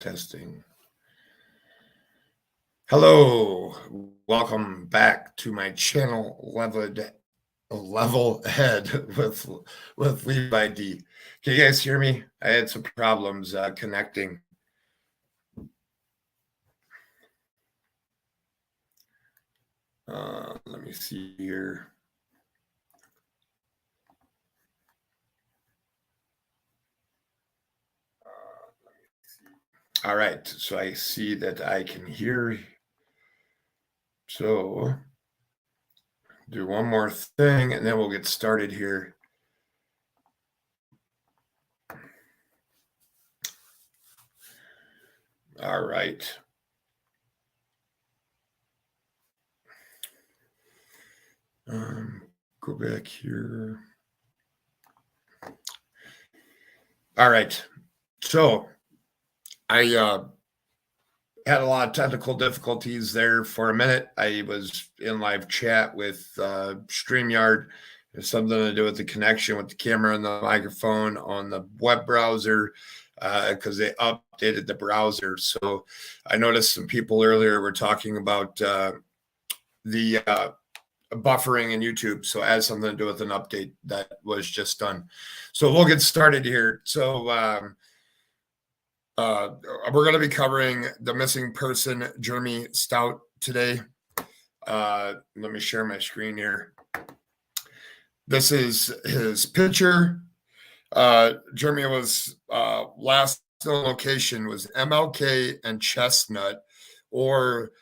Testing. Hello, welcome back to my channel, Level Head with Levi D. Can you guys hear me? I had some problems connecting. Let me see here. All right, so I see that I can hear. So do one more thing and then we'll get started here. All right. Go back here. All right. So I had a lot of technical difficulties there for a minute. I was in live chat with StreamYard. There's something to do with the connection with the camera and the microphone on the web browser because they updated the browser. So I noticed some people earlier were talking about the buffering in YouTube. So it has something to do with an update that was just done. So we'll get started here. So we're going to be covering the missing person, Jeremy Stout, today. Let me share my screen here. This is his picture. Jeremy was last known location was MLK and Chestnut, or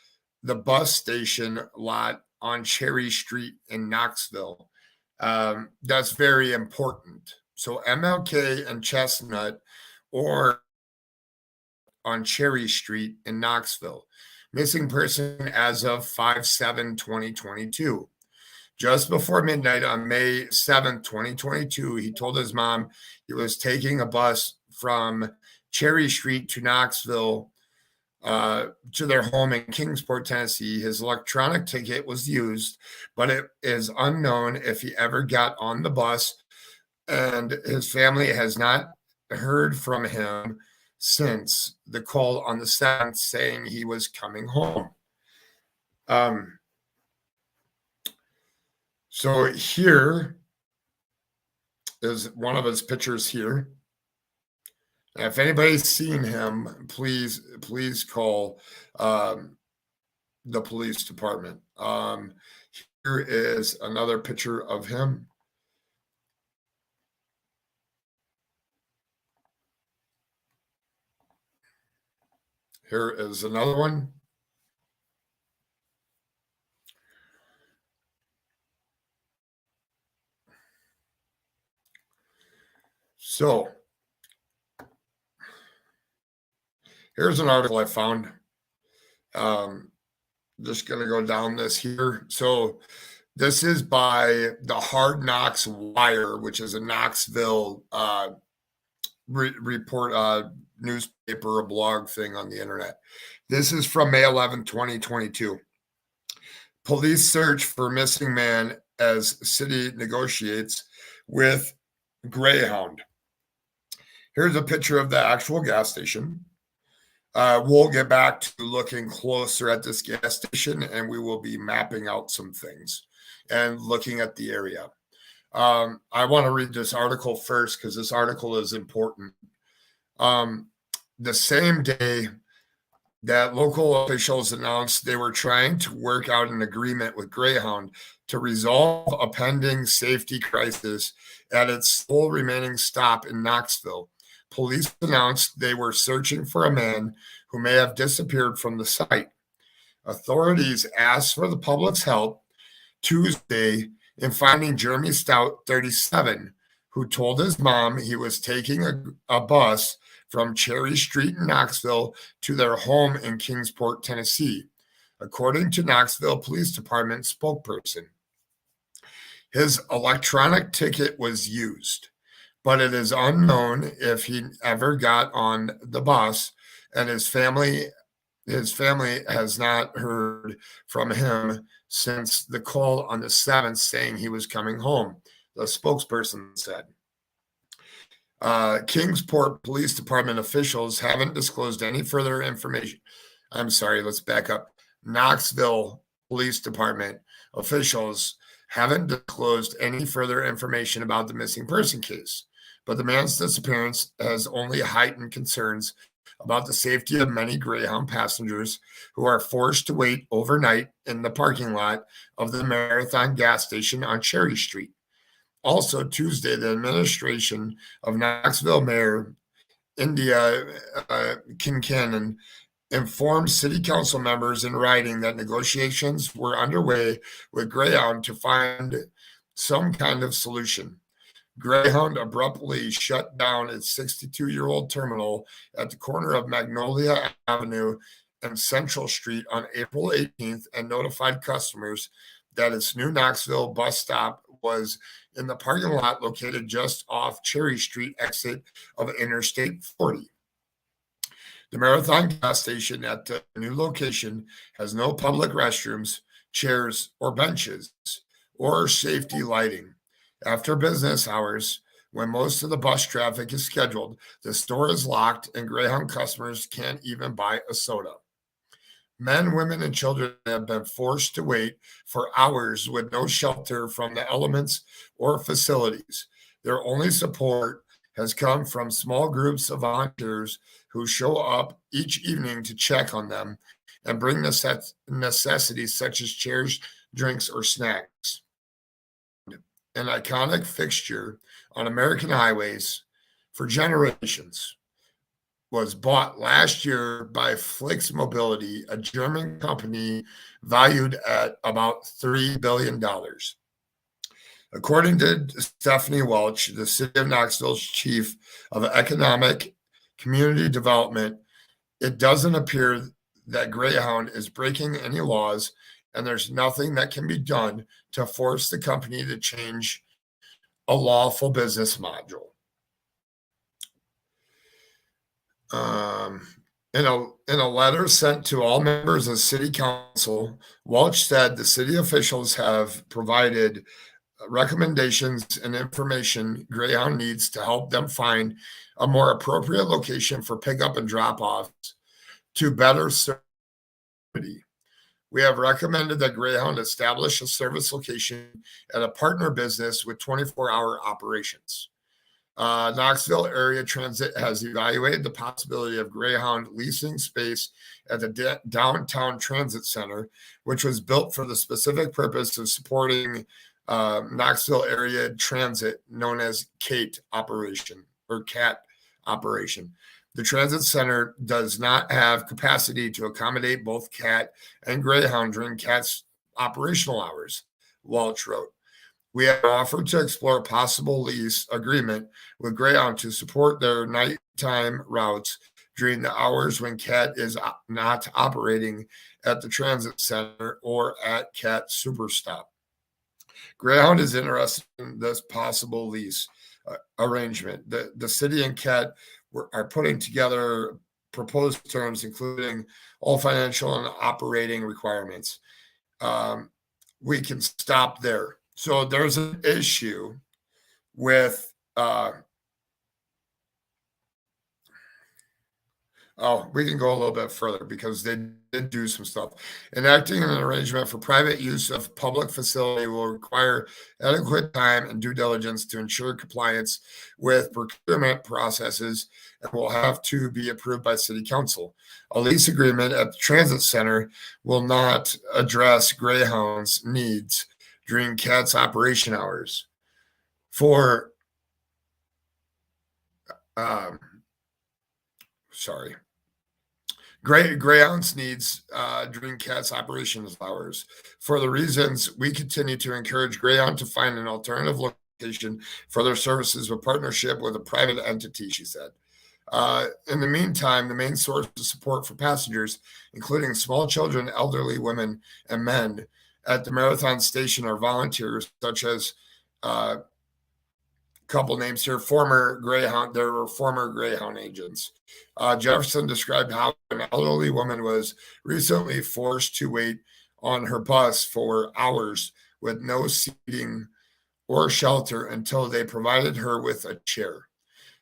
the bus station lot on Cherry Street in Knoxville. That's very important. So MLK and Chestnut, or on Cherry Street in Knoxville. Missing person as of 5/7/2022. Just before midnight on May 7th, 2022, he told his mom he was taking a bus from Cherry Street to Knoxville to their home in Kingsport, Tennessee. His electronic ticket was used, but it is unknown if he ever got on the bus, and his family has not heard from him since the call on the 7th saying he was coming home. So here is one of his pictures here. And if anybody's seen him, please call the police department. Here is another picture of him. Here is another one. So here's an article I found. Just going to go down this here. So this is by the Hard Knocks Wire, which is a Knoxville report, newspaper, a blog thing on the internet. This is from May 11, 2022. Police search for missing man as city negotiates with Greyhound. Here's a picture of the actual gas station. We'll get back to looking closer at this gas station, and we will be mapping out some things and looking at the area. I want to read this article first because this article is important. The same day that local officials announced they were trying to work out an agreement with Greyhound to resolve a pending safety crisis at its sole remaining stop in Knoxville, police announced they were searching for a man who may have disappeared from the site. Authorities asked for the public's help Tuesday in finding Jeremy Stout, 37, who told his mom he was taking a bus from Cherry Street in Knoxville to their home in Kingsport, Tennessee, according to Knoxville Police Department spokesperson. His electronic ticket was used, but it is unknown if he ever got on the bus, and his family has not heard from him since the call on the 7th saying he was coming home, the spokesperson said. Kingsport Police Department officials haven't disclosed any further information. I'm sorry, let's back up. Knoxville Police Department officials haven't disclosed any further information about the missing person case, but the man's disappearance has only heightened concerns about the safety of many Greyhound passengers who are forced to wait overnight in the parking lot of the Marathon gas station on Cherry Street. Also, Tuesday, the administration of Knoxville Mayor India Kincannon informed city council members in writing that negotiations were underway with Greyhound to find some kind of solution. Greyhound abruptly shut down its 62-year-old terminal at the corner of Magnolia Avenue and Central Street on April 18th and notified customers that its new Knoxville bus stop was in the parking lot located just off Cherry Street exit of Interstate 40. The Marathon gas station at the new location has no public restrooms, chairs, or benches, or safety lighting. After business hours, when most of the bus traffic is scheduled, the store is locked and Greyhound customers can't even buy a soda. Men, women, and children have been forced to wait for hours with no shelter from the elements or facilities. Their only support has come from small groups of volunteers who show up each evening to check on them and bring necessities such as chairs, drinks, or snacks. An iconic fixture on American highways for generations, was bought last year by Flix Mobility, a German company valued at about $3 billion. According to Stephanie Welch, the city of Knoxville's chief of economic community development, it doesn't appear that Greyhound is breaking any laws, and there's nothing that can be done to force the company to change a lawful business model. In a letter sent to all members of city council, Welch said the city officials have provided recommendations and information Greyhound needs to help them find a more appropriate location for pickup and drop-offs to better serve the city. We have recommended that Greyhound establish a service location at a partner business with 24-hour operations. Knoxville Area Transit has evaluated the possibility of Greyhound leasing space at the downtown transit center, which was built for the specific purpose of supporting Knoxville Area Transit, known as CAT operation. The transit center does not have capacity to accommodate both CAT and Greyhound during CAT's operational hours, Welch wrote. We have offered to explore a possible lease agreement with Greyhound to support their nighttime routes during the hours when CAT is not operating at the transit center or at CAT Superstop. Greyhound is interested in this possible lease arrangement. The city and CAT are putting together proposed terms, including all financial and operating requirements. We can stop there. So there's an issue with, we can go a little bit further because they did do some stuff. Enacting an arrangement for private use of public facility will require adequate time and due diligence to ensure compliance with procurement processes and will have to be approved by city council. A lease agreement at the transit center will not address Greyhound's needs during CAT's operation hours. Greyhound's needs during CAT's operations hours. For the reasons, we continue to encourage Greyhound to find an alternative location for their services with partnership with a private entity, she said. In the meantime, the main source of support for passengers, including small children, elderly women, and men, at the Marathon station are volunteers such as couple names here, there were former Greyhound agents. Jefferson described how an elderly woman was recently forced to wait on her bus for hours with no seating or shelter until they provided her with a chair.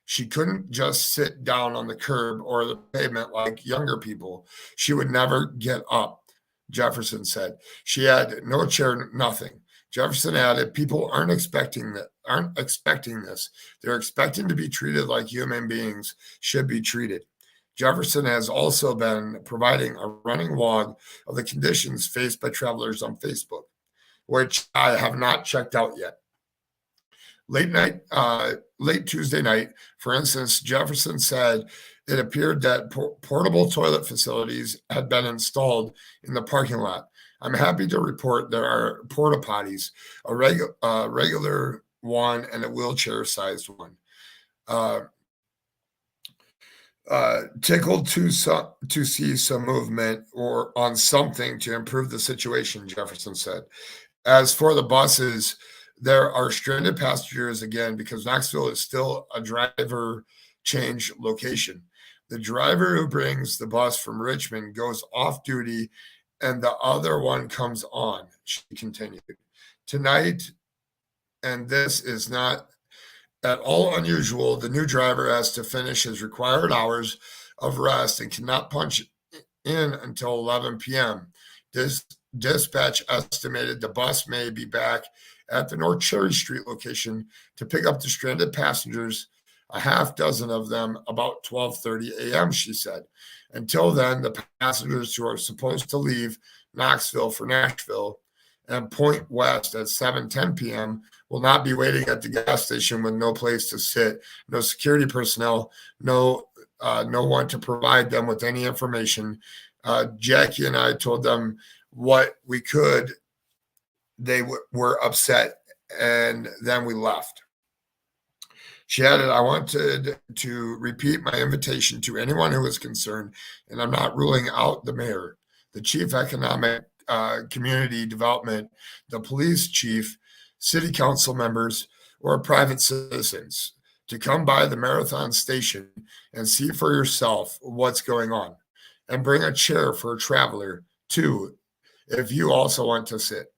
She couldn't just sit down on the curb or the pavement like younger people. She would never get up, Jefferson said. She had no chair, nothing. Jefferson added, people aren't expecting this. They're expecting to be treated like human beings should be treated. Jefferson has also been providing a running log of the conditions faced by travelers on Facebook, which I have not checked out yet. Late Tuesday night, for instance, Jefferson said it appeared that portable toilet facilities had been installed in the parking lot. I'm happy to report there are porta potties, a regular one and a wheelchair-sized one. Tickled to see some movement or on something to improve the situation, Jefferson said. As for the buses, there are stranded passengers again because Knoxville is still a driver change location. The driver who brings the bus from Richmond goes off duty and the other one comes on, she continued. Tonight, and this is not at all unusual, the new driver has to finish his required hours of rest and cannot punch in until 11 p.m. Dispatch estimated the bus may be back at the North Cherry Street location to pick up the stranded passengers, a half dozen of them, about 12:30 a.m., she said. Until then, the passengers who are supposed to leave Knoxville for Nashville and point west at 7:10 p.m. will not be waiting at the gas station with no place to sit, no security personnel, no one to provide them with any information. Jackie and I told them what we could. They were upset, and then we left. She added, I wanted to repeat my invitation to anyone who is concerned, and I'm not ruling out the mayor, the chief economic community development, the police chief, city council members, or private citizens to come by the Marathon station and see for yourself what's going on, and bring a chair for a traveler, too, if you also want to sit.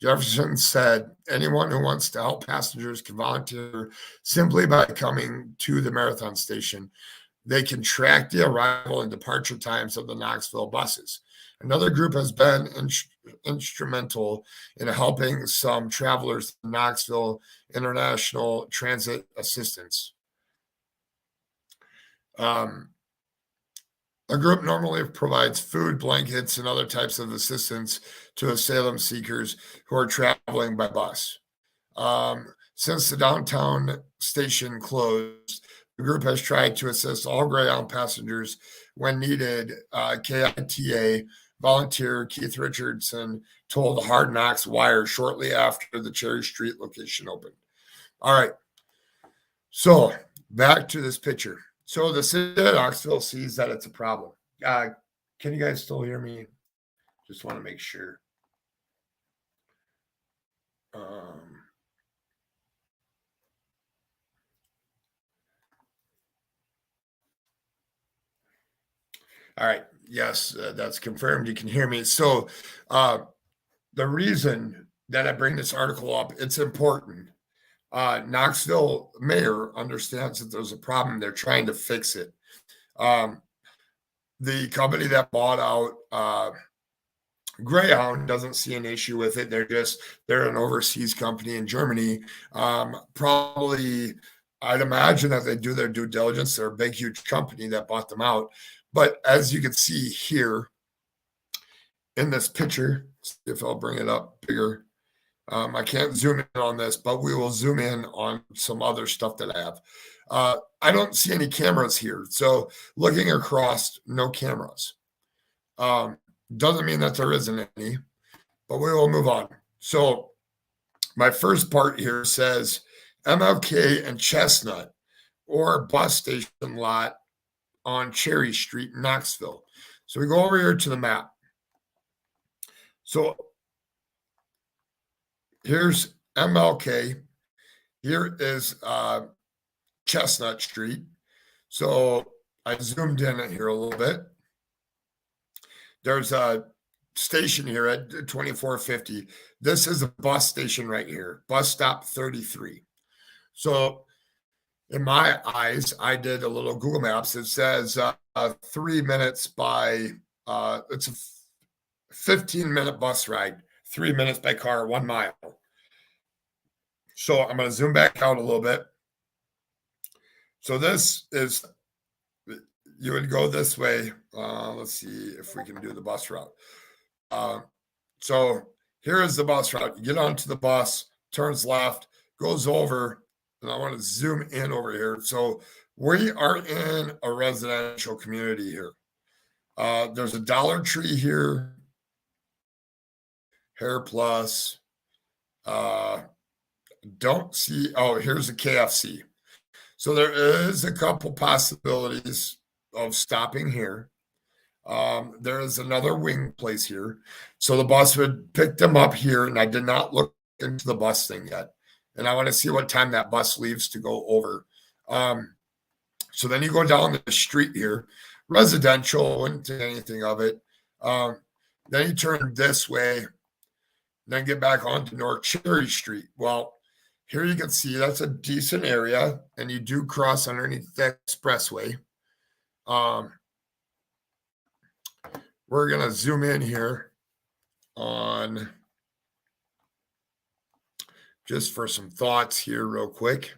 Jefferson said anyone who wants to help passengers can volunteer simply by coming to the Marathon station. They can track the arrival and departure times of the Knoxville buses. Another group has been instrumental in helping some travelers, Knoxville International Transit Assistance. A group normally provides food, blankets, and other types of assistance to asylum seekers who are traveling by bus. Since the downtown station closed, the group has tried to assist all Greyhound passengers when needed. KITA volunteer Keith Richardson told Hard Knocks Wire shortly after the Cherry Street location opened. All right, so back to this picture. So the city of Knoxville sees that it's a problem. Can you guys still hear me? Just want to make sure. All right. Yes, that's confirmed. You can hear me. So the reason that I bring this article up, it's important. Knoxville mayor understands that there's a problem. They're trying to fix it. The company that bought out Greyhound doesn't see an issue with it. They're an overseas company in Germany. Probably, I'd imagine that they do their due diligence. They're a big, huge company that bought them out. But as you can see here in this picture, if I'll bring it up bigger, I can't zoom in on this, but we will zoom in on some other stuff that I have. I don't see any cameras here. So looking across, no cameras. Doesn't mean that there isn't any, but we will move on. So my first part here says MLK and Chestnut or bus station lot on Cherry Street, Knoxville. So we go over here to the map. So here's MLK. Here is Chestnut Street. So I zoomed in here a little bit. There's a station here at 2450. This is a bus station right here, bus stop 33. So in my eyes, I did a little Google Maps. It says 3 minutes by, it's a 15-minute bus ride, 3 minutes by car, 1 mile. So I'm going to zoom back out a little bit. So this is, you would go this way. Let's see if we can do the bus route. So here is the bus route. You get onto the bus, turns left, goes over, and I want to zoom in over here. So we are in a residential community here. There's a Dollar Tree here, Hair Plus. Don't see, oh, here's a KFC. So there is a couple possibilities of stopping here. There is another wing place here. So the bus would pick them up here, and I did not look into the bus thing yet. And I want to see what time that bus leaves to go over. So then you go down the street here, residential, wouldn't think anything of it. Then you turn this way, then get back onto North Cherry Street. Well, here you can see that's a decent area, and you do cross underneath the expressway. We're going to zoom in here on just for some thoughts here real quick.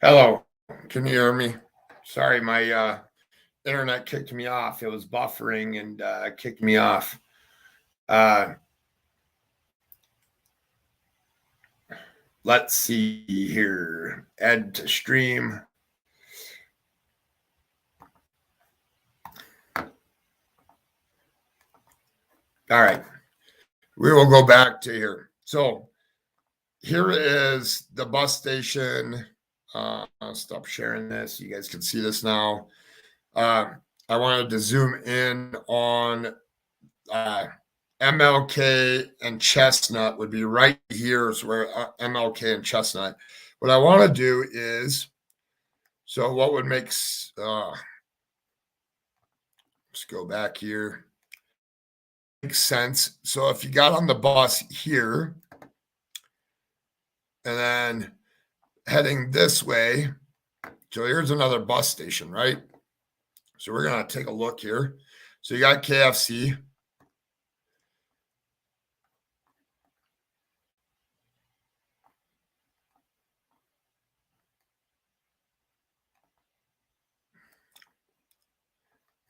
Hello, can you hear me? Sorry, my internet kicked me off. It was buffering and kicked me off. Let's see here. Add to stream. All right. We will go back to here. So here is the bus station. I'll stop sharing this. You guys can see this now. I wanted to zoom in on MLK and Chestnut would be right here is where MLK and Chestnut. What I want to do is, so what would make, let's go back here. Makes sense. So if you got on the bus here and then heading this way, so here's another bus station, right? So we're going to take a look here. So you got KFC.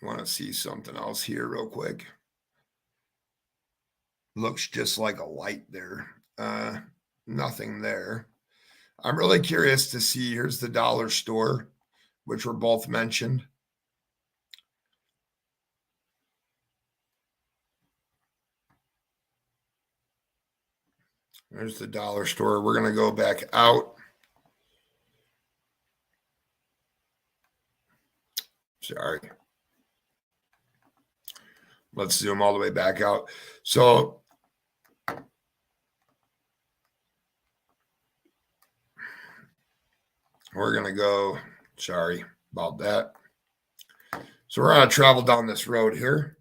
want to see something else here real quick. Looks just like a light there. Nothing there. I'm really curious to see. Here's the dollar store, which were both mentioned. There's the dollar store. We're going to go back out. Sorry. Let's zoom all the way back out. So we're going to go, sorry about that. So we're going to travel down this road here.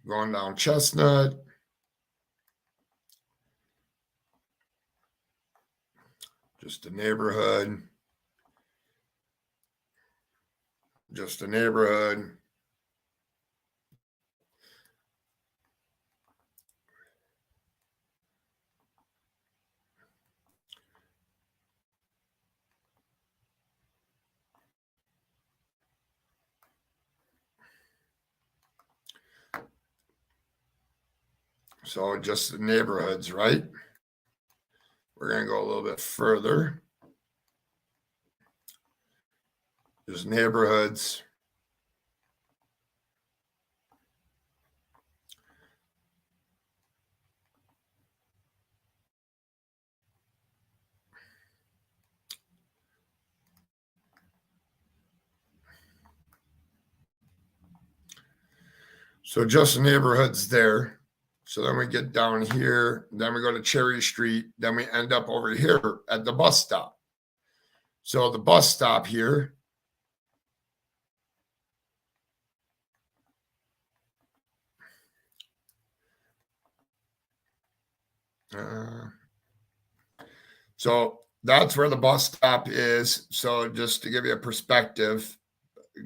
Going down Chestnut. Just a neighborhood. Just a neighborhood. So just the neighborhoods, right? We're going to go a little bit further. Just neighborhoods. So just neighborhoods there. So then we get down here, then we go to Cherry Street, then we end up over here at the bus stop. So the bus stop here, so that's where the bus stop is. So just to give you a perspective,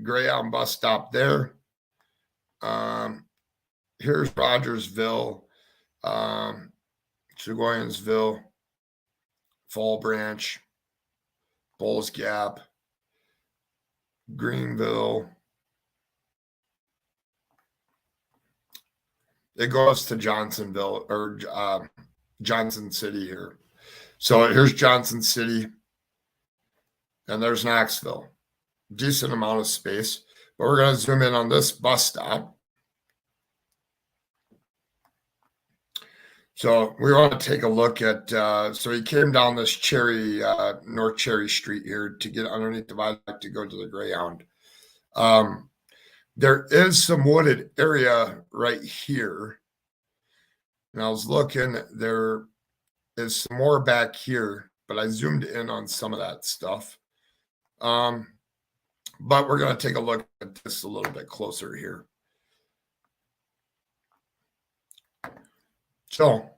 Greyhound bus stop there. Here's Rogersville, Sheboygansville, Fall Branch, Bulls Gap, Greenville. It goes to Johnsonville or Johnson City here. So here's Johnson City, and there's Knoxville. Decent amount of space, but we're going to zoom in on this bus stop. So we want to take a look at, so he came down this North Cherry Street here to get underneath the viaduct to go to the Greyhound. There is some wooded area right here. And I was looking, there is some more back here, but I zoomed in on some of that stuff. But we're going to take a look at this a little bit closer here. So,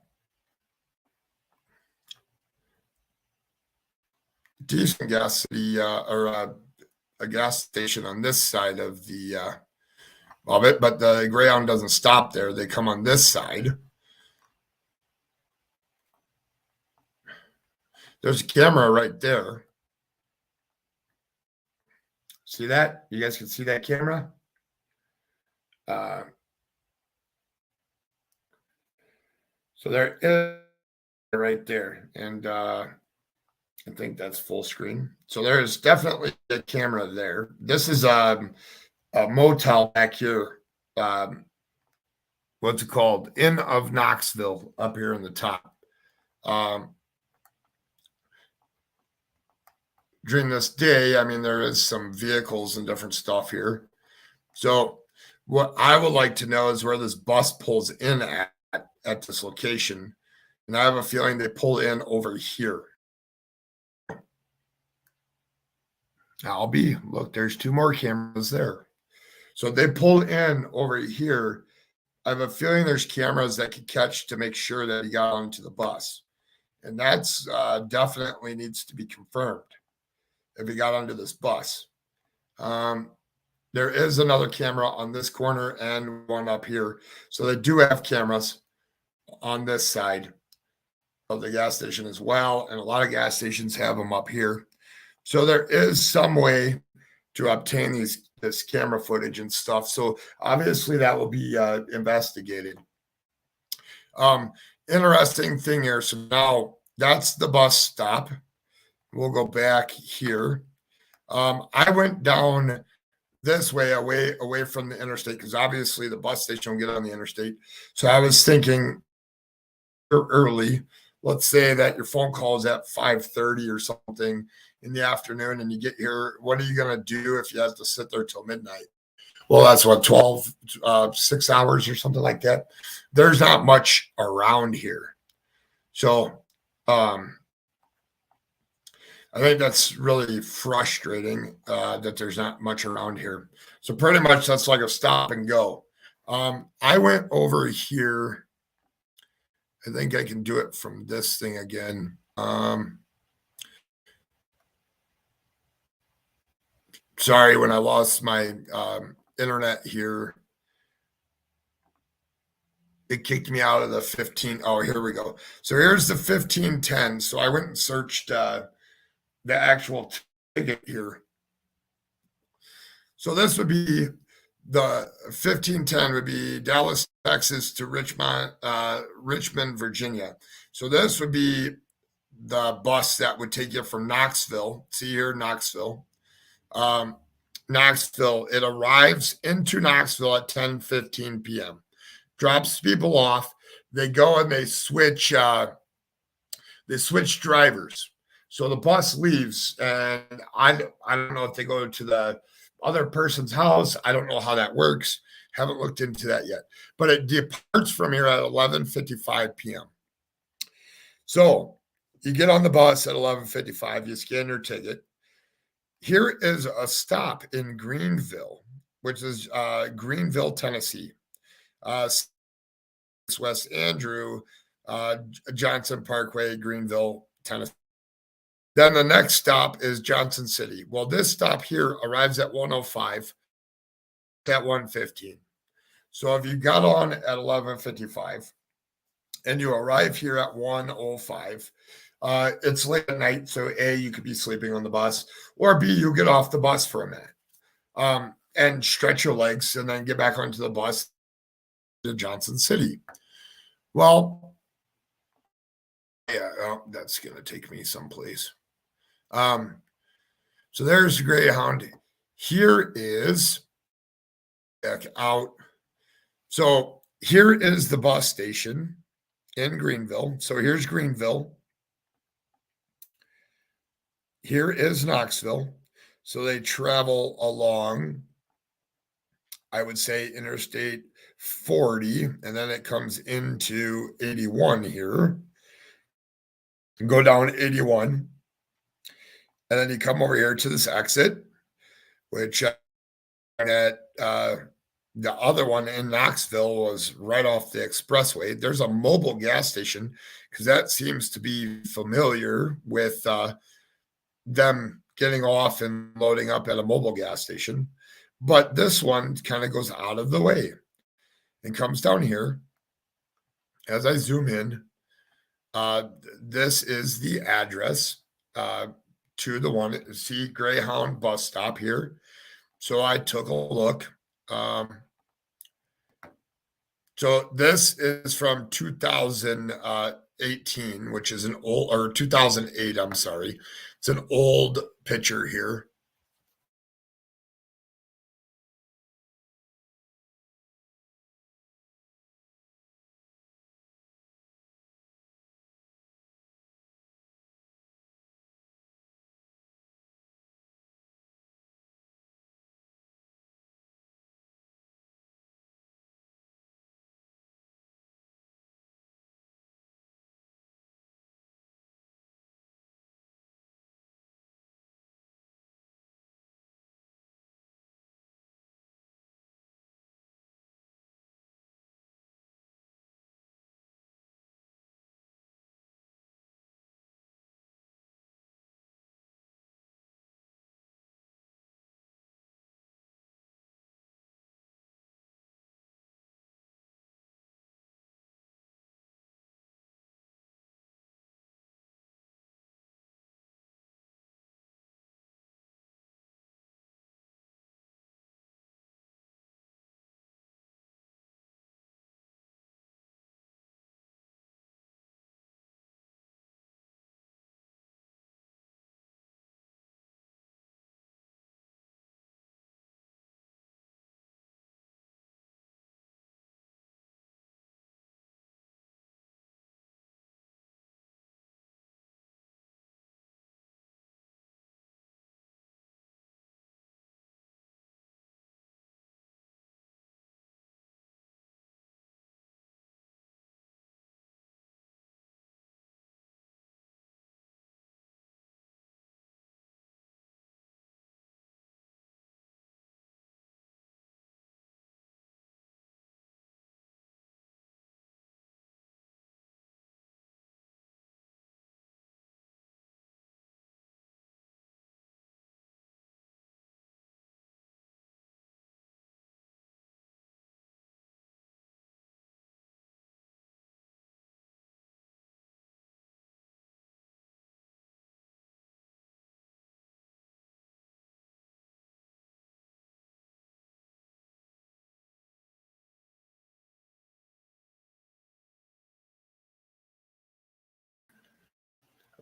decent gas city or a gas station on this side of the of it, but the Greyhound doesn't stop there. They come on this side. There's a camera right there. See that? You guys can see that camera? So there is right there. And I think that's full screen. So there is definitely a camera there. This is a motel back here. What's it called? Inn of Knoxville up here in the top. During this day, I mean, there is some vehicles and different stuff here. So what I would like to know is where this bus pulls in at this location. And I have a feeling they pull in over here. Look, there's two more cameras there. So they pull in over here. I have a feeling there's cameras that could catch to make sure that he got onto the bus. And that's definitely needs to be confirmed if he got onto this bus. There is another camera on this corner and one up here. So they do have cameras on this side of the gas station as well. And a lot of gas stations have them up here. So there is some way to obtain this camera footage and stuff. So obviously that will be investigated. Um, Interesting thing here. So now that's the bus stop. We'll go back here. I went down this way, away from the interstate, because obviously the bus station will get on the interstate. So I was thinking early. Let's say that your phone call is at 5:30 or something in the afternoon, and you get here. What are you going to do if you have to sit there till midnight? Well, that's what 6 hours or something like that. There's not much around here, so I think that's really frustrating that there's not much around here. So pretty much that's like a stop and go. I went over here. I think I can do it from this thing again. Sorry, when I lost my internet here, it kicked me out of the 15. Oh, here we go. So here's the 1510. So I went and searched the actual ticket here. So this would be the 1510 would be Dallas, Texas to Richmond, Virginia. So this would be the bus that would take you from Knoxville. See here, Knoxville. Knoxville. It arrives into Knoxville at 10:15 p.m. Drops people off. They go and they switch drivers. So the bus leaves, and I don't know if they go to the other person's house. I don't know how that works. Haven't looked into that yet. But it departs from here at 11:55 p.m. So you get on the bus at 11:55. You scan your ticket. Here is a stop in Greenville, which is Greenville, Tennessee. West Andrew, Johnson Parkway, Greenville, Tennessee. Then the next stop is Johnson City. Well, this stop here arrives at 105 at 1:15. So if you got on at 11:55 and you arrive here at 1:05, it's late at night. So A, you could be sleeping on the bus, or B, you get off the bus for a minute and stretch your legs and then get back onto the bus to Johnson City. Well, yeah, that's going to take me someplace. So there's the Greyhound. Here is back out. So here is the bus station in Greenville. So here's Greenville. Here is Knoxville. So they travel along, I would say, Interstate 40, and then it comes into 81 here. And go down 81. And then you come over here to this exit, which at the other one in Knoxville was right off the expressway. There's a mobile gas station because that seems to be familiar with them getting off and loading up at a mobile gas station. But this one kind of goes out of the way and comes down here. As I zoom in, this is the address to the one, see Greyhound bus stop here. So I took a look. So this is from 2018, which is an old, or 2008, I'm sorry. It's an old picture here.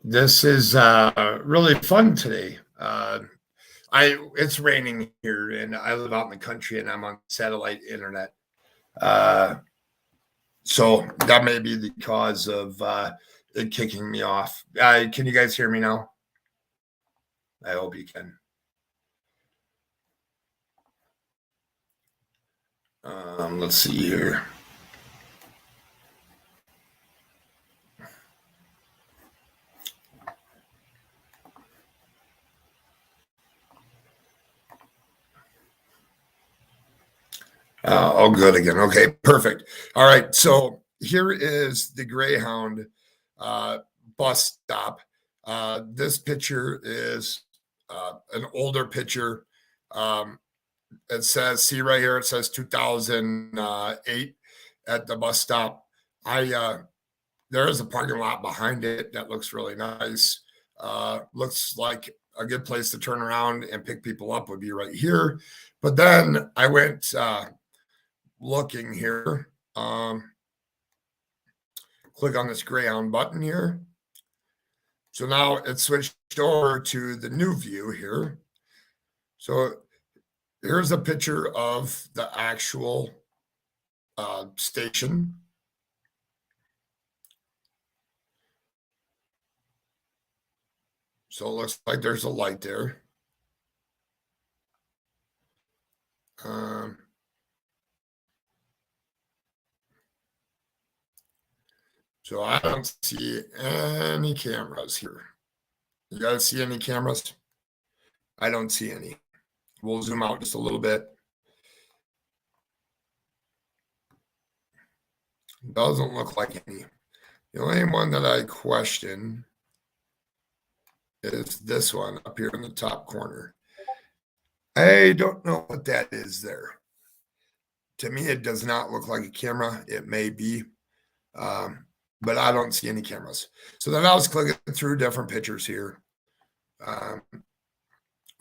This is really fun today. It's raining here, and I live out in the country, and I'm on satellite internet. So that may be the cause of it kicking me off. Can you guys hear me now? I hope you can. Let's see here. All good again. Okay, perfect. All right, so here is the Greyhound bus stop. This picture is an older picture. It says, see right here, it says 2008 at the bus stop. There is a parking lot behind it that looks really nice. Looks like a good place to turn around and pick people up would be right here. But then I went looking here. Click on this Greyhound button here. So now it's switched over to the new view here. So here's a picture of the actual station. So it looks like there's a light there. So I don't see any cameras here. You guys see any cameras? I don't see any. We'll zoom out just a little bit. Doesn't look like any. The only one that I question is this one up here in the top corner. I don't know what that is there. To me, it does not look like a camera. It may be, but I don't see any cameras. So then I was clicking through different pictures here.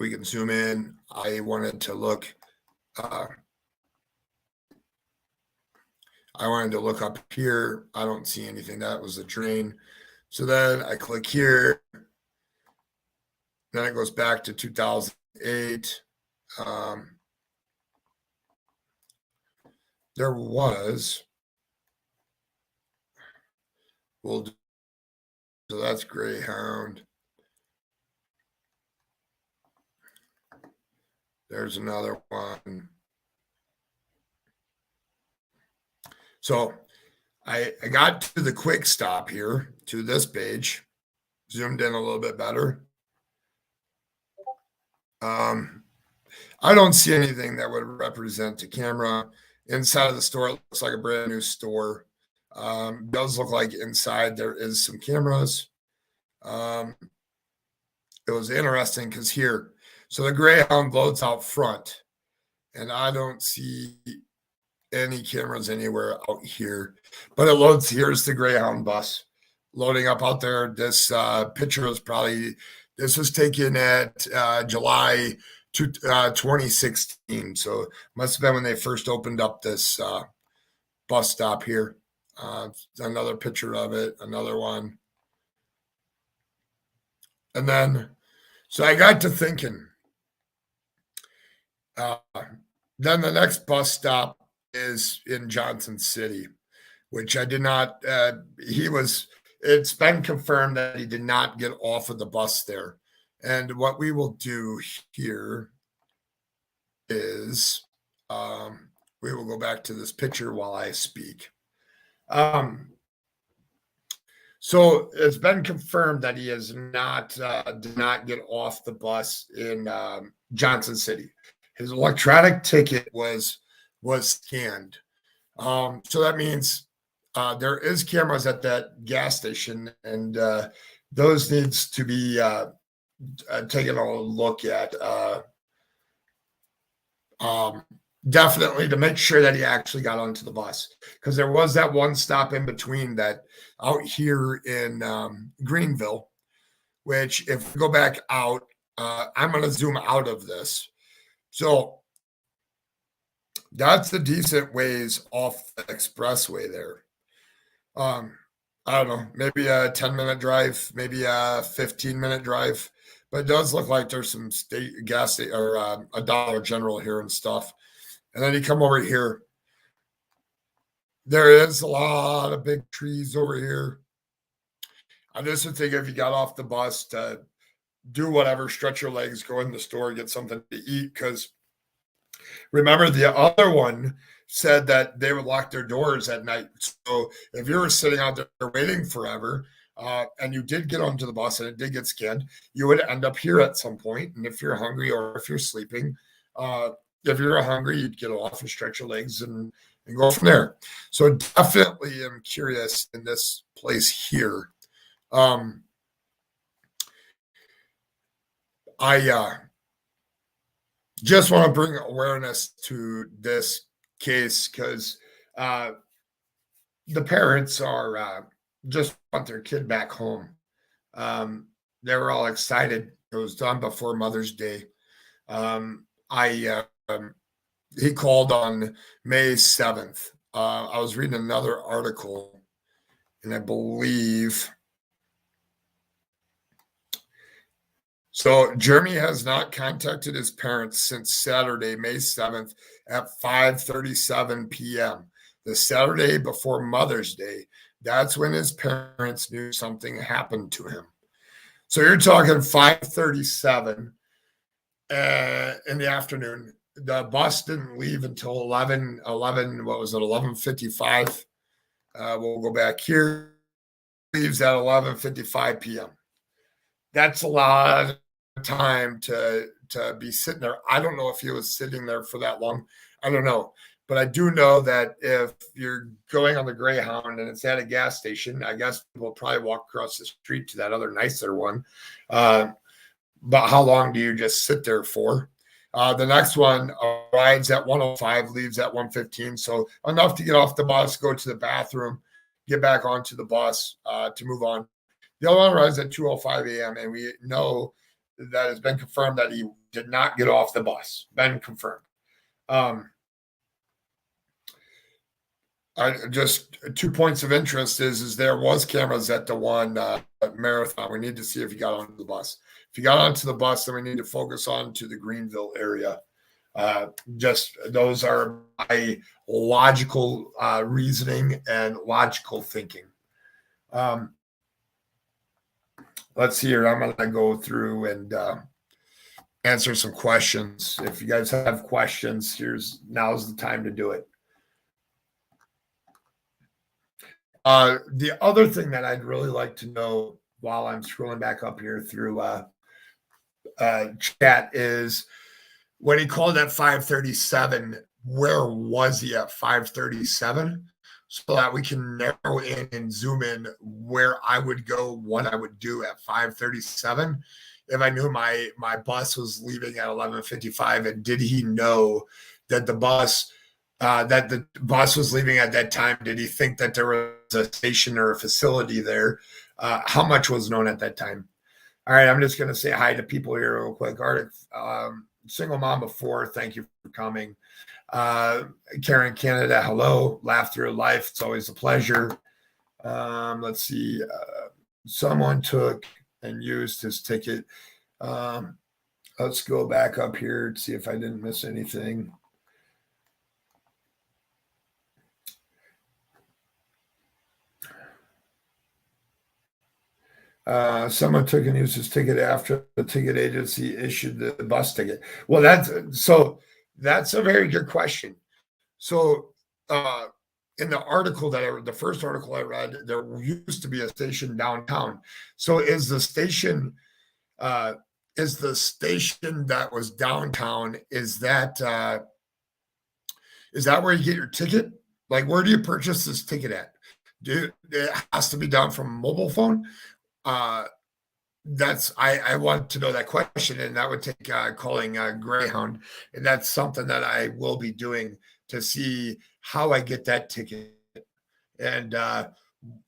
We can zoom in. I wanted to look. I wanted to look up here. I don't see anything. That was a drain. So then I click here. Then it goes back to 2008. There was. So that's Greyhound. There's another one. So I got to the quick stop here to this page, zoomed in a little bit better. I don't see anything that would represent a camera. Inside of the store, it looks like a brand new store. Does look like inside there is some cameras. It was interesting because here, so the Greyhound loads out front, and I don't see any cameras anywhere out here, but it loads. Here's the Greyhound bus loading up out there. This picture was this was taken at July 2016. So it must have been when they first opened up this bus stop here. Another picture of it, another one. And then, so I got to thinking, then the next bus stop is in Johnson City, which I did not, it's been confirmed that he did not get off of the bus there. And what we will do here is we will go back to this picture while I speak. So it's been confirmed that he has did not get off the bus in Johnson City. His electronic ticket was scanned. So that means there is cameras at that gas station, and those needs to be taken a look at. Definitely to make sure that he actually got onto the bus, because there was that one stop in between that out here in Greenville, which if we go back out, I'm going to zoom out of this. So that's the decent ways off the expressway there. I don't know, maybe a 10-minute drive, maybe a 15-minute drive. But it does look like there's some state gas station or a Dollar General here and stuff. And then you come over here. There is a lot of big trees over here. I just would think if you got off the bus to do whatever, stretch your legs, go in the store, get something to eat. Because remember, the other one said that they would lock their doors at night. So if you were sitting out there waiting forever, and you did get onto the bus and it did get scanned, you would end up here at some point. And if you're hungry or if you're sleeping, if you're hungry, you'd get off and stretch your legs and go from there. So definitely am curious in this place here. I just want to bring awareness to this case because the parents are just want their kid back home. They were all excited. It was done before Mother's Day. He called on May 7th. I was reading another article, and I believe so. Jeremy has not contacted his parents since Saturday, May 7th at 5:37 p.m. The Saturday before Mother's Day. That's when his parents knew something happened to him. So you're talking 5:37 in the afternoon. The bus didn't leave until 11, what was it, 11:55? We'll go back here. Leaves at 11:55 p.m. That's a lot of time to be sitting there. I don't know if he was sitting there for that long. I don't know. But I do know that if you're going on the Greyhound and it's at a gas station, I guess people will probably walk across the street to that other nicer one. But how long do you just sit there for? The next one arrives at 1:05, leaves at 1:15. So enough to get off the bus, go to the bathroom, get back onto the bus to move on. The other one arrives at 2:05 a.m. And we know that has been confirmed that he did not get off the bus. Been confirmed. Just 2 points of interest is there was cameras at the one marathon. We need to see if he got onto the bus. If he got onto the bus, then we need to focus on to the Greenville area. Just those are my logical reasoning and logical thinking. Let's see here. I'm going to go through and answer some questions. If you guys have questions, now's the time to do it. The other thing that I'd really like to know while I'm scrolling back up here through chat is when he called at 5:37, where was he at 5:37? So that we can narrow in and zoom in where I would go, what I would do at 5:37. If I knew my bus was leaving at 11:55, and did he know that the bus was leaving at that time? Did he think that there was a station or a facility there? How much was known at that time? All right, I'm just going to say hi to people here real quick. Art, single mom of 4, thank you for coming. Karen Canada, hello. Laugh through life, it's always a pleasure. Let's see. Someone took and used his ticket. Let's go back up here to see if I didn't miss anything. Someone took and used his ticket after the ticket agency issued the bus ticket. Well, that's a very good question. So in the article the first article I read, there used to be a station downtown. So is the station that was downtown, is that where you get your ticket? Like, where do you purchase this ticket at? It has to be down from a mobile phone. I want to know that question, and that would take calling Greyhound, and that's something that I will be doing to see how I get that ticket, and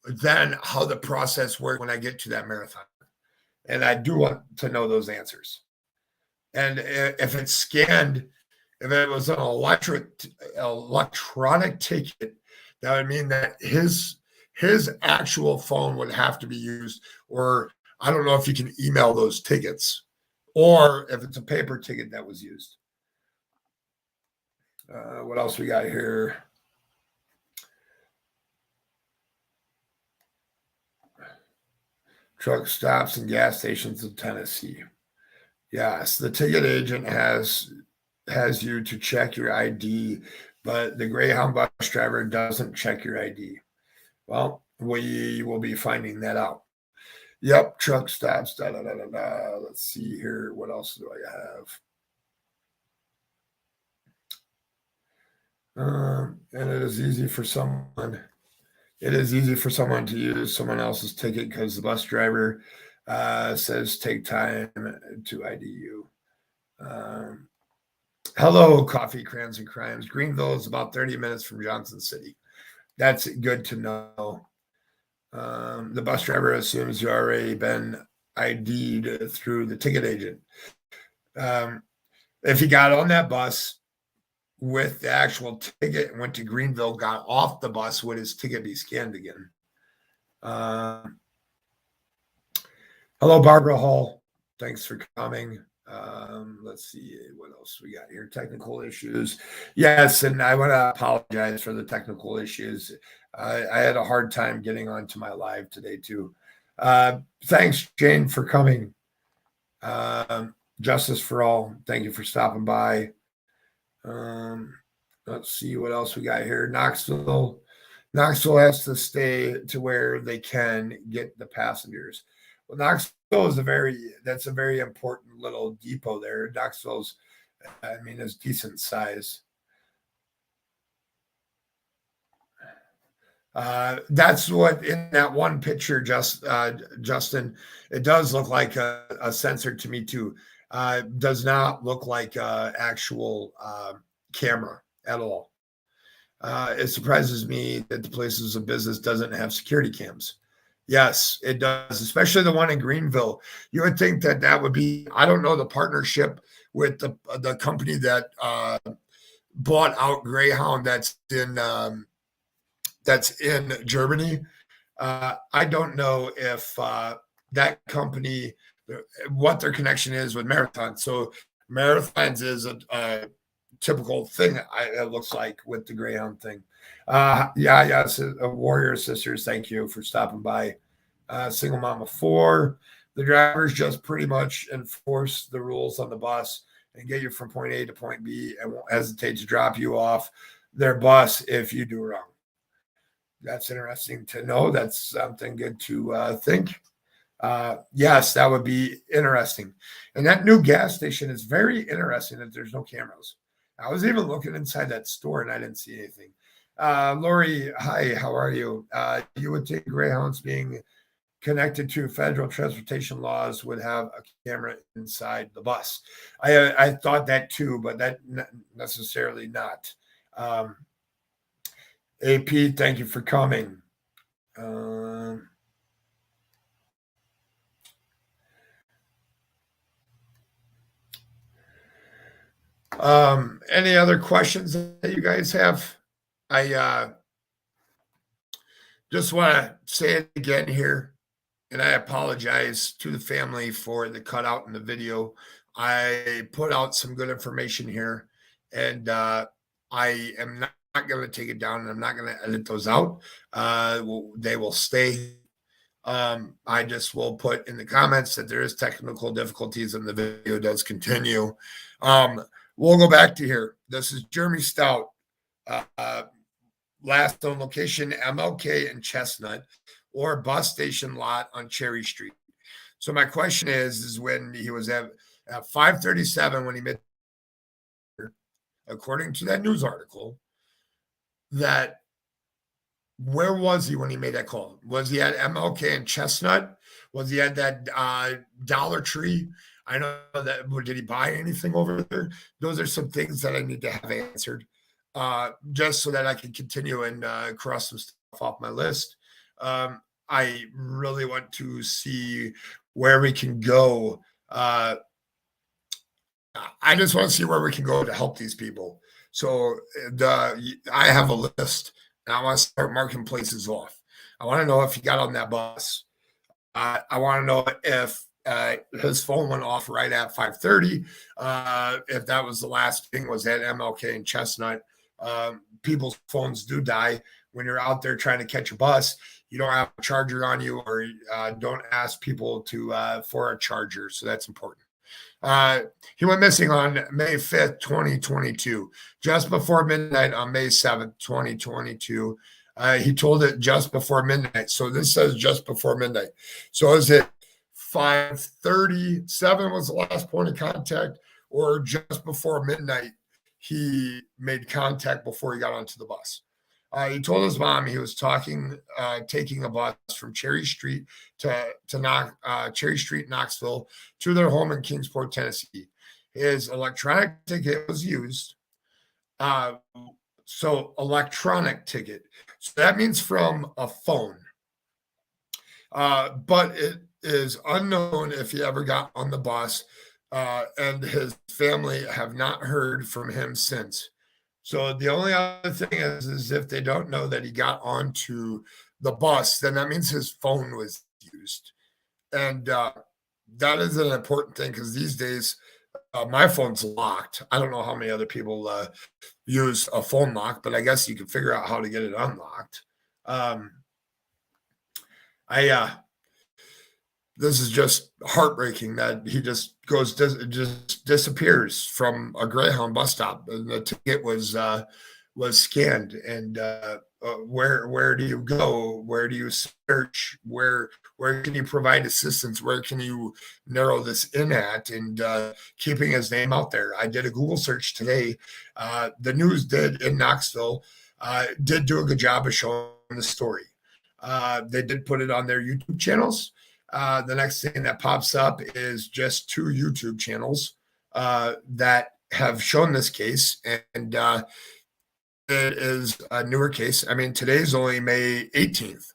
then how the process works when I get to that marathon. And I do want to know those answers. And if it's scanned, if it was an electronic ticket, that would mean that his his actual phone would have to be used, or I don't know if you can email those tickets, or if it's a paper ticket that was used. What else we got here? Truck stops and gas stations in Tennessee. Yes, the ticket agent has you to check your ID, but the Greyhound bus driver doesn't check your ID. Well, we will be finding that out. Yep, truck stops. Da, da, da, da, da. Let's see here. What else do I have? And it is easy for someone. It is easy for someone to use someone else's ticket because the bus driver says take time to ID you. Hello, Coffee, Crayons, and Crimes. Greenville is about 30 minutes from Johnson City. That's good to know. The bus driver assumes you've already been ID'd through the ticket agent. If he got on that bus with the actual ticket and went to Greenville, got off the bus, would his ticket be scanned again? Hello, Barbara Hall. Thanks for coming. Let's see what else we got here. Technical issues. Yes, and I want to apologize for the technical issues. I had a hard time getting onto my live today too. Thanks, Jane, for coming. Justice for All. Thank you for stopping by. Let's see what else we got here. Knoxville has to stay to where they can get the passengers. Well, Knoxville is a very important little depot there. Knoxville's, is decent size. That's what in that one picture, Justin, it does look like a sensor to me too. Does not look like actual camera at all. It surprises me that the places of business doesn't have security cams. Yes, it does, especially the one in Greenville. You would think that would be, I don't know, the partnership with the company that bought out Greyhound that's in Germany. I don't know if that company, what their connection is with Marathon. So Marathons is a typical thing, it looks like, with the Greyhound thing. Yes, Warrior Sisters, thank you for stopping by. Single Mama 4, the drivers just pretty much enforce the rules on the bus and get you from point A to point B and won't hesitate to drop you off their bus if you do wrong. That's interesting to know. That's something good to think. Yes, that would be interesting. And that new gas station is very interesting that there's no cameras. I was even looking inside that store and I didn't see anything. Lori, hi, how are you? You would think Greyhounds being connected to federal transportation laws would have a camera inside the bus. I thought that too, but that necessarily not. AP, thank you for coming. Any other questions that you guys have? I just want to say it again here, and I apologize to the family for the cutout in the video. I put out some good information here, and I am not going to take it down, and I'm not going to edit those out. They will stay. I just will put in the comments that there is technical difficulties and the video does continue. We'll go back to here. This is Jeremy Stout. Last known location, MLK and Chestnut, or bus station lot on Cherry Street. So my question is when he was at 5:37 when he met, according to that news article, that where was he when he made that call? Was he at MLK and Chestnut? Was he at that Dollar Tree? I know that. Did he buy anything over there? Those are some things that I need to have answered, just so that I can continue and cross some stuff off my list. I really want to see where we can go. I just want to see where we can go to help these people. So I have a list, and I want to start marking places off. I want to know if he got on that bus. I want to know if his phone went off right at 5:30. If that was the last thing was at MLK and Chestnut. People's phones do die when you're out there trying to catch a bus. You don't have a charger on you, or don't ask people to for a charger. So that's important. He went missing on May 5th, 2022, just before midnight on May 7th, 2022. He told it just before midnight. So this says just before midnight. So is it 5:37 was the last point of contact, or just before midnight he made contact before he got onto the bus? He told his mom he was taking a bus from Cherry Street to Cherry Street, Knoxville, to their home in Kingsport, Tennessee. His electronic ticket was used. So electronic ticket. So that means from a phone. But it is unknown if he ever got on the bus, and his family have not heard from him since. So the only other thing is if they don't know that he got onto the bus, then that means his phone was used. And that is an important thing, because these days my phone's locked. I don't know how many other people use a phone lock, but I guess you can figure out how to get it unlocked. This is just heartbreaking that he just disappears from a Greyhound bus stop. And the ticket was scanned. And where do you go? Where do you search? Where can you provide assistance? Where can you narrow this in at? And keeping his name out there. I did a Google search today. The news in Knoxville did do a good job of showing the story. They did put it on their YouTube channels. The next thing that pops up is just 2 YouTube channels that have shown this case, and it is a newer case. I mean, today's only May 18th,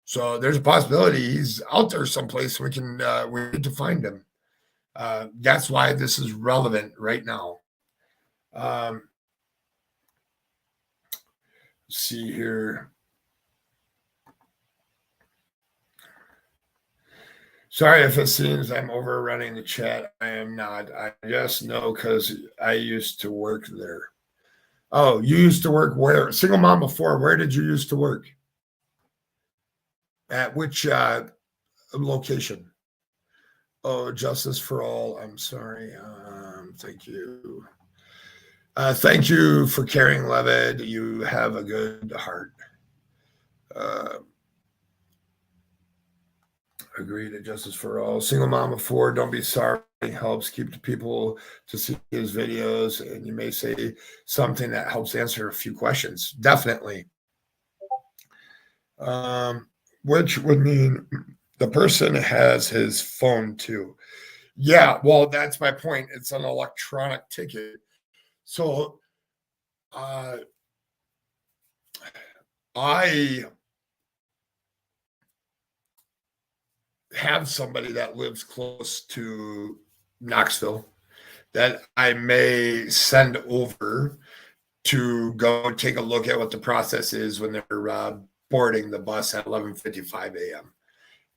so there's a possibility he's out there someplace. We need to find him. That's why this is relevant right now. Let's see here. Sorry if it seems I'm overrunning the chat. I am not. I just know because I used to work there. Oh, you used to work where? Single mom before. Where did you used to work? At which location? Oh, Justice for All. I'm sorry. Thank you. Thank you for caring, Levitt. You have a good heart. Agree to Justice for All. Single mom of 4, don't be sorry. Helps keep the people to see his videos, and you may say something that helps answer a few questions. Definitely. Which would mean the person has his phone too. Yeah, well, that's my point. It's an electronic ticket. So I have somebody that lives close to Knoxville that I may send over to go take a look at what the process is when they're boarding the bus at 11:55 a.m.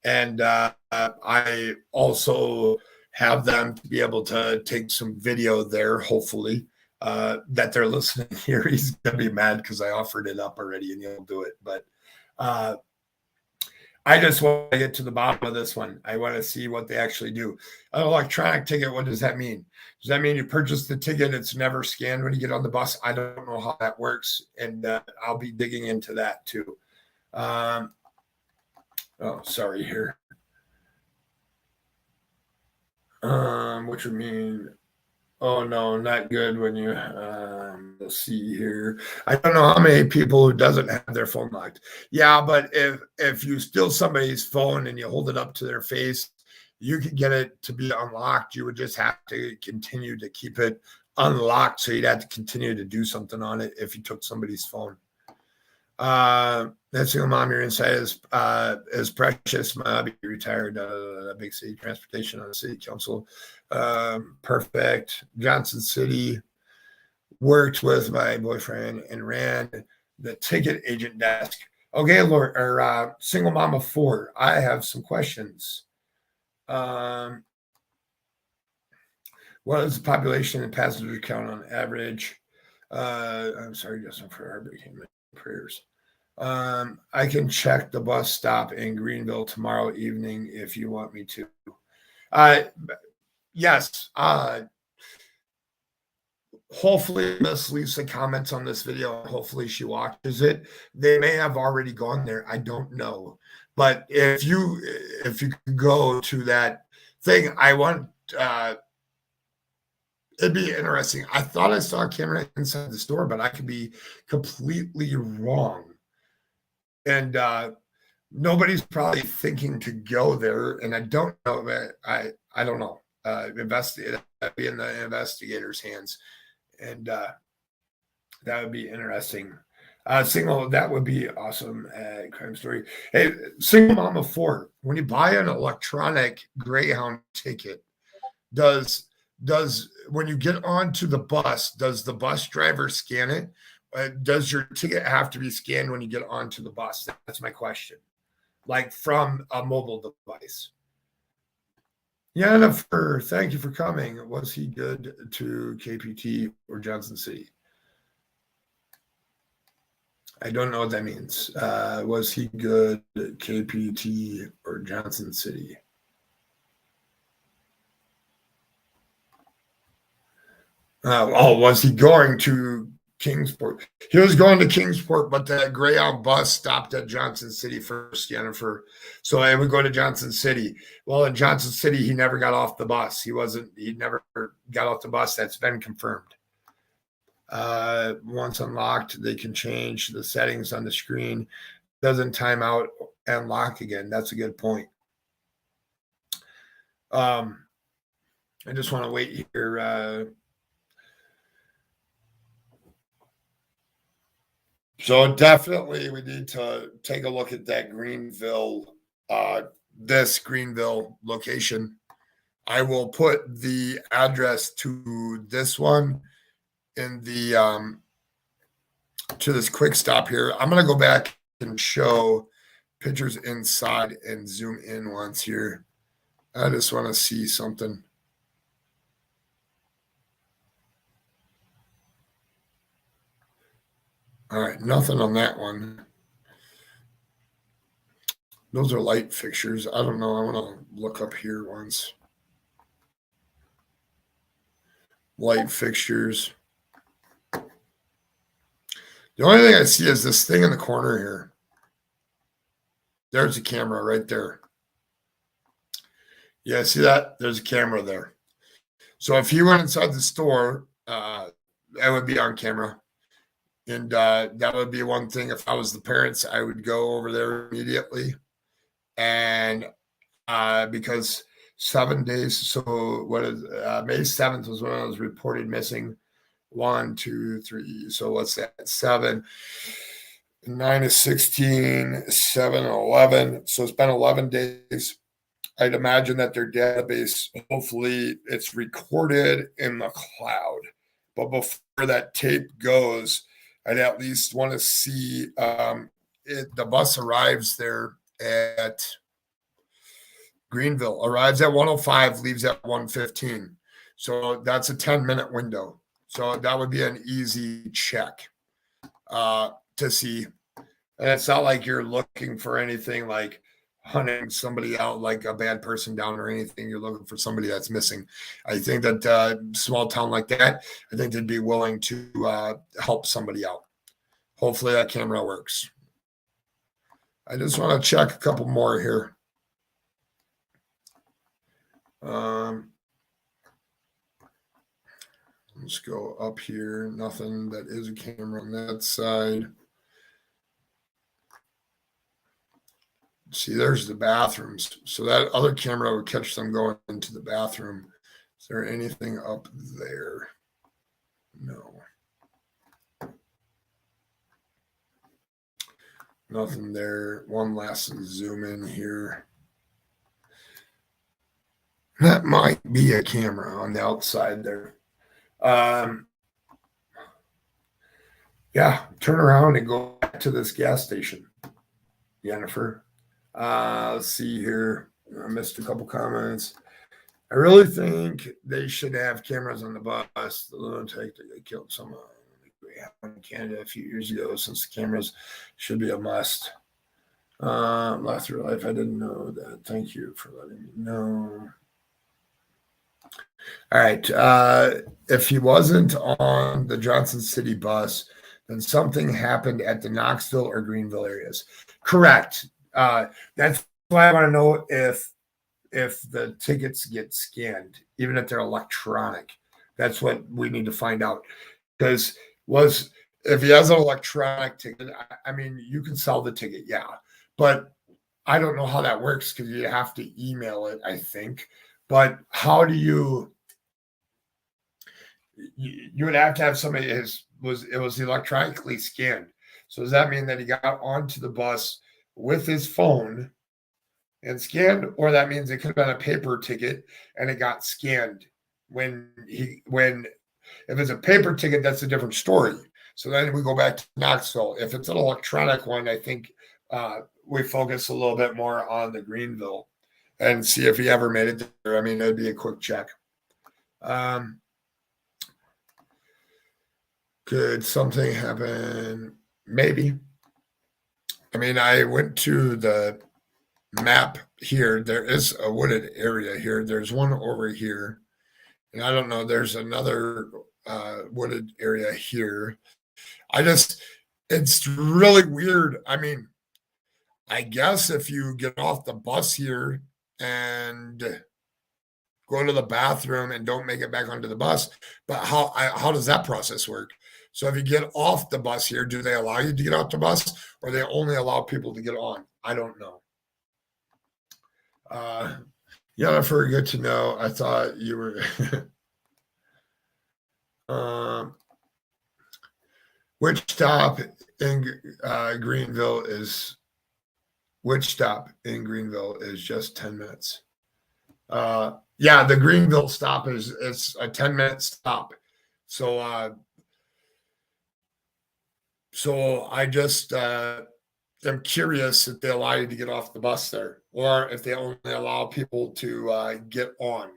And I also have them to be able to take some video there, hopefully, that they're listening here. He's going to be mad because I offered it up already and he'll do it. But I just want to get to the bottom of this one. I want to see what they actually do. An electronic ticket, what does that mean? Does that mean you purchase the ticket, it's never scanned when you get on the bus? I don't know how that works, and I'll be digging into that too. Oh, sorry here. Which would mean, oh no, not good when you, let's see here. I don't know how many people who doesn't have their phone locked. Yeah, but if you steal somebody's phone and you hold it up to their face, you can get it to be unlocked. You would just have to continue to keep it unlocked. So you'd have to continue to do something on it if you took somebody's phone. That single mom, your insight is precious. My hubby retired big city transportation on the city council. Perfect. Johnson City. Worked with my boyfriend and ran the ticket agent desk. Okay, Lord, or single mom of 4. I have some questions. What is the population and passenger count on average? I'm sorry, Justin, for heartbreaking prayers. I can check the bus stop in Greenville tomorrow evening if you want me to. Yes. Hopefully Miss Lisa comments on this video. Hopefully she watches it. They may have already gone there. I don't know. But if you go to that thing, I want it'd be interesting. I thought I saw a camera inside the store, but I could be completely wrong. And nobody's probably thinking to go there. And I don't know. I don't know. Investigate that be in the investigators' hands. And that would be interesting. That would be awesome. Crime story. Hey, single mom of 4. When you buy an electronic Greyhound ticket, does when you get onto the bus, does the bus driver scan it? Does your ticket have to be scanned when you get onto the bus? That's my question. Like from a mobile device. Jennifer, thank you for coming. Was he good to KPT or Johnson City? I don't know what that means. Was he good at KPT or Johnson City? Was he going to Kingsport? He was going to Kingsport, but the Greyhound bus stopped at Johnson City first, Jennifer. So I would go to Johnson City. Well, in Johnson City, he never got off the bus. He never got off the bus. That's been confirmed. Once unlocked, they can change the settings on the screen. Doesn't time out and lock again. That's a good point. I just want to wait here. So definitely we need to take a look at that Greenville, this Greenville location. I will put the address to this one in the to this quick stop here. I'm going to go back and show pictures inside and zoom in once here. I just want to see something. All right, nothing on that one. Those are light fixtures. I don't know. I want to look up here once. Light fixtures. The only thing I see is this thing in the corner here. There's a camera right there. Yeah, see that? There's a camera there. So if you went inside the store, that would be on camera. And that would be one thing. If I was the parents, I would go over there immediately. And because 7 days, so what is May 7th was when I was reported missing. 1, 2, 3. So what's that? 7. 9 is 16, 7, 11. So it's been 11 days. I'd imagine that their database, hopefully it's recorded in the cloud. But before that tape goes, I'd at least want to see the bus arrives there at Greenville, arrives at 1:05, leaves at 1:15. So that's a 10-minute window. So that would be an easy check to see. And it's not like you're looking for anything like hunting somebody out, like a bad person down or anything. You're looking for somebody that's missing. I think that small town like that, I think they'd be willing to help somebody out. Hopefully that camera works. I just want to check a couple more here. Let's go up here. Nothing that is a camera on that side. See, there's the bathrooms. So that other camera would catch them going into the bathroom. Is there anything up there? No. Nothing there. One last zoom in here. That might be a camera on the outside there. Yeah, turn around and go back to this gas station. Jennifer. Let's see here. I missed a couple comments. I really think they should have cameras on the bus. The lunatic that killed someone in Canada a few years ago, since the cameras should be a must. Last through life, I didn't know that. Thank you for letting me know. All right. If he wasn't on the Johnson City bus, then something happened at the Knoxville or Greenville areas. Correct. That's why I want to know if the tickets get scanned, even if they're electronic. That's what we need to find out. Because if he has an electronic ticket, I mean, you can sell the ticket, yeah. But I don't know how that works because you have to email it, I think. But how do you would have to have somebody it was electronically scanned. So does that mean that he got onto the bus with his phone and scanned, or that means it could have been a paper ticket and it got scanned when if it's a paper ticket, that's a different story. So then we go back to Knoxville. If it's an electronic one, I think we focus a little bit more on the Greenville and see if he ever made it there. I mean, it'd be a quick check. Could something happen? Maybe. I mean, I went to the map here. There is a wooded area here. There's one over here. And I don't know, there's another wooded area here. It's really weird. I mean, I guess if you get off the bus here and go to the bathroom and don't make it back onto the bus, but how does that process work? So if you get off the bus here, do they allow you to get off the bus, or they only allow people to get on? I don't know. Jennifer, good to know. I thought you were which stop in Greenville is just 10 minutes. Yeah, the Greenville stop it's a 10-minute stop. So I just am curious if they allow you to get off the bus there, or if they only allow people to get on.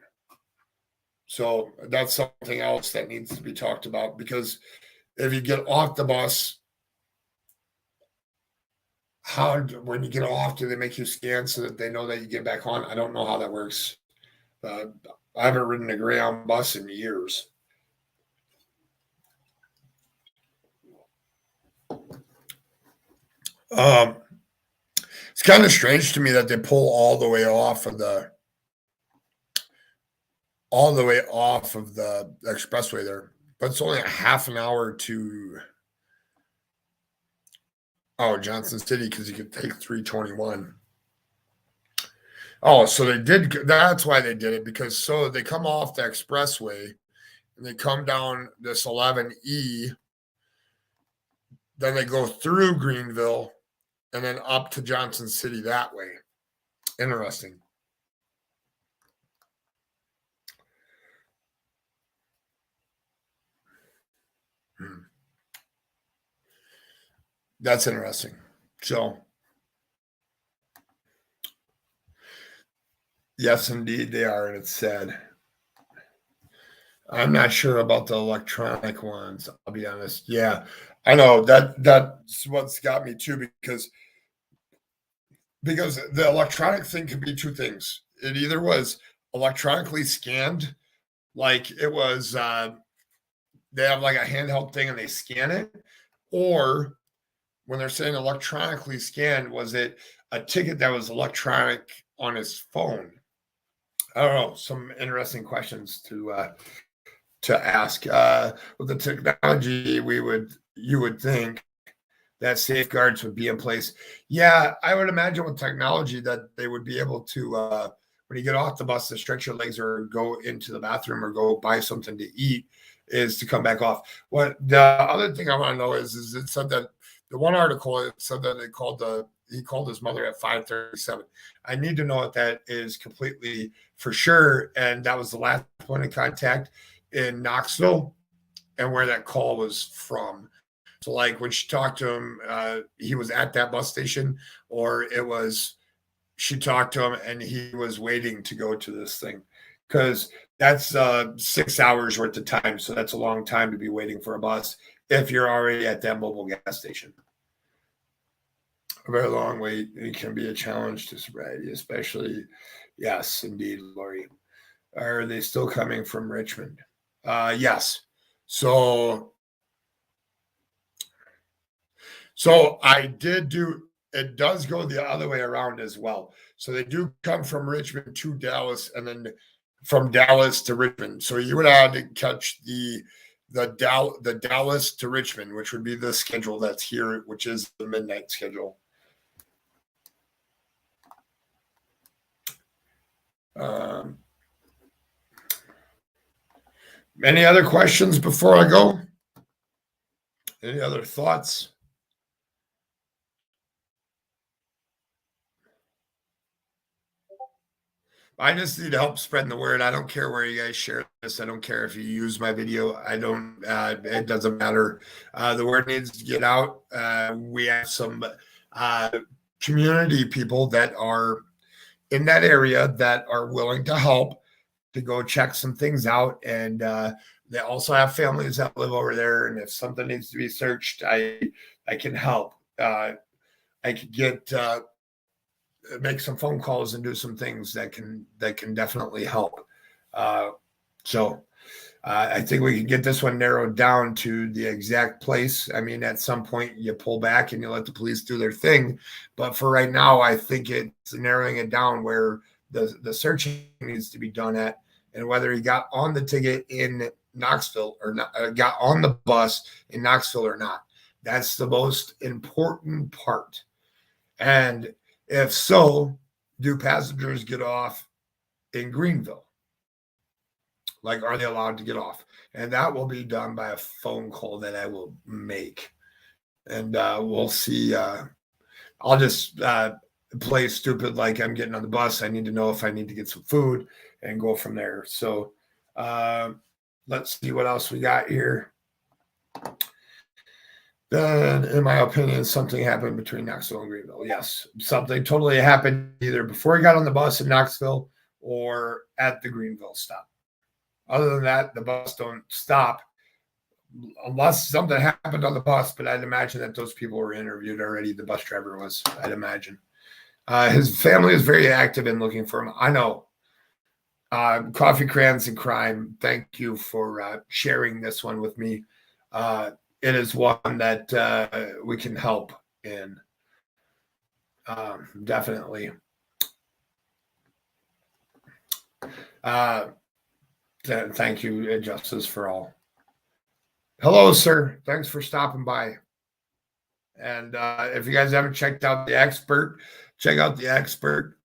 So that's something else that needs to be talked about, because if you get off the bus, when you get off, do they make you scan so that they know that you get back on? I don't know how that works. I haven't ridden a Greyhound bus in years. It's kind of strange to me that they pull all the way off of the expressway there, but it's only a half an hour to Johnson City, because you could take 321. Oh, so they did. That's why they did it, because so they come off the expressway and they come down this 11E, then they go through Greenville and then up to Johnson City that way. Interesting. That's interesting. So, yes, indeed they are, and it's sad. I'm not sure about the electronic ones, I'll be honest. Yeah, I know that's what's got me too, because the electronic thing could be two things. It either was electronically scanned, like it was they have like a handheld thing and they scan it, or when they're saying electronically scanned, was it a ticket that was electronic on his phone? I don't know. Some interesting questions to ask. With the technology, you would think that safeguards would be in place. Yeah, I would imagine with technology that they would be able to, when you get off the bus, to stretch your legs or go into the bathroom or go buy something to eat, is to come back off. What the other thing I want to know is it said that the one article, it said that he called his mother at 5:37. I need to know if that is completely for sure, and that was the last point of contact in Knoxville, and where that call was from. So like when she talked to him, he was at that bus station, or it was she talked to him and he was waiting to go to this thing, because that's 6 hours worth of time. So that's a long time to be waiting for a bus if you're already at that mobile gas station. A very long wait, it can be a challenge to sobriety, especially. Yes, indeed, Lori. Are they still coming from Richmond? Yes. So I did do, it does go the other way around as well. So they do come from Richmond to Dallas, and then from Dallas to Richmond. So you would have to catch the Dallas to Richmond, which would be the schedule that's here, which is the midnight schedule. Any other questions before I go? Any other thoughts? I just need help spreading the word. I don't care where you guys share this. I don't care if you use my video. I don't, it doesn't matter. The word needs to get out. We have some community people that are in that area that are willing to help to go check some things out. And they also have families that live over there. And if something needs to be searched, I can help. I could get, make some phone calls and do some things that can definitely help. So I think we can get this one narrowed down to the exact place. I mean, at some point you pull back and you let the police do their thing. But for right now, I think it's narrowing it down where the searching needs to be done at, and whether he got on the ticket in Knoxville or not, got on the bus in Knoxville or not. That's the most important part. And if so, do passengers get off in Greenville? Like, are they allowed to get off? And that will be done by a phone call that I will make. And we'll see. I'll just play stupid like I'm getting on the bus. I need to know if I need to get some food and go from there. So let's see what else we got here. Then, in my opinion, something happened between Knoxville and Greenville. Yes, something totally happened either before he got on the bus in Knoxville or at the Greenville stop. Other than that, the bus don't stop unless something happened on the bus, but I'd imagine that those people were interviewed already. The bus driver was, I'd imagine. His family is very active in looking for him. I know. Coffee Crayons and Crime, thank you for sharing this one with me. It is one that we can help in. Definitely. Thank you, Justice for All. Hello, sir. Thanks for stopping by. And if you guys haven't checked out The Expert, check out The Expert.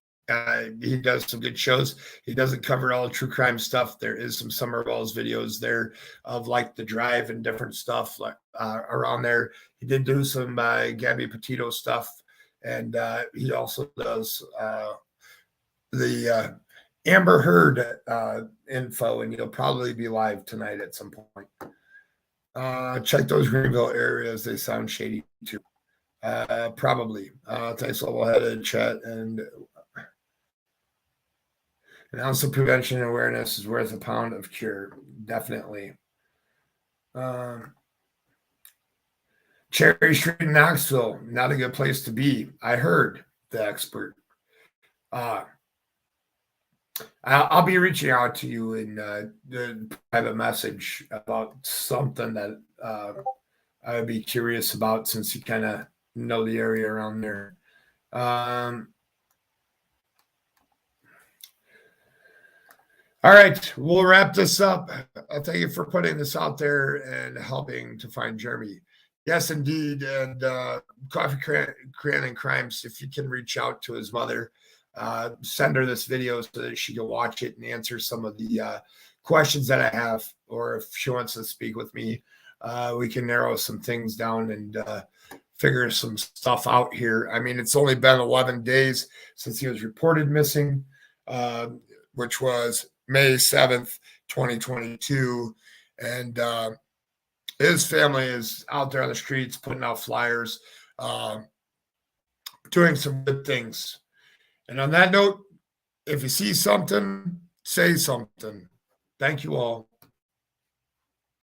He does some good shows. He doesn't cover all true crime stuff. There is some Summerwell's videos there of like the drive and different stuff like around there. He did do some Gabby Petito stuff, and he also does the Amber Heard info, and he'll probably be live tonight at some point. Check those Greenville areas. They sound shady too. Probably. Thanks, level-headed chat, and an ounce of prevention and awareness is worth a pound of cure. Definitely. Cherry Street in Knoxville, not a good place to be. I heard. The Expert. I'll be reaching out to you in the private message about something that I would be curious about, since you kind of know the area around there. All right, we'll wrap this up. Thank you for putting this out there and helping to find Jeremy. Yes, indeed. And Coffee Crayon and Crimes, if you can reach out to his mother, send her this video so that she can watch it and answer some of the questions that I have, or if she wants to speak with me, we can narrow some things down and figure some stuff out here. I mean, it's only been 11 days since he was reported missing, which was May 7th, 2022. And his family is out there on the streets putting out flyers, doing some good things. And on that note, if you see something, say something. Thank you all.